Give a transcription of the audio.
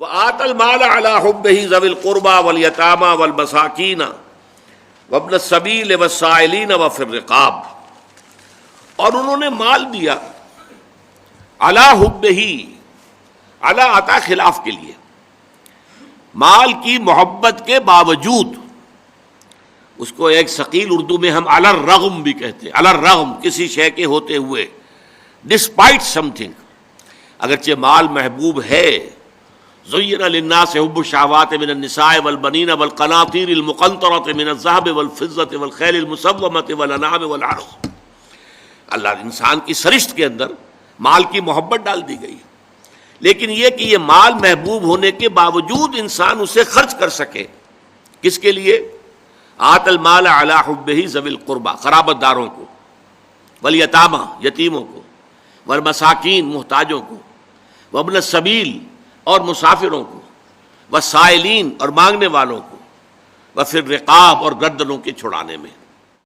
وآت المال علی حبہ ذوی القربى والیتامى والمساکین وابن السبیل والسائلین وفی الرقاب، اور انہوں نے مال دیا علی حبہ، علی عطا خلاف کے لیے، مال کی محبت کے باوجود، اس کو ایک ثقیل اردو میں ہم علی الرغم بھی کہتے ہیں، علی الرغم کسی شے کے ہوتے ہوئے، ڈسپائٹ سم تھنگ، اگرچہ مال محبوب ہے، زین للناس حب الشہوات من النساء والبنین والقناطیر المقنطرۃ من الذهب والفضة والخیل المسومۃ والانعام والحرث، اللہ انسان کی سرشت کے اندر مال کی محبت ڈال دی گئی، لیکن یہ کہ یہ مال محبوب ہونے کے باوجود انسان اسے خرچ کر سکے، کس کے لیے؟ آت المال علی حبہ ذوی القربى، قرابت داروں کو، والیتامى یتیموں کو، والمساکین محتاجوں کو، وابن السبیل اور مسافروں کو، والسائلین اور مانگنے والوں کو، وفی الرقاب اور گردنوں کے چھڑانے میں۔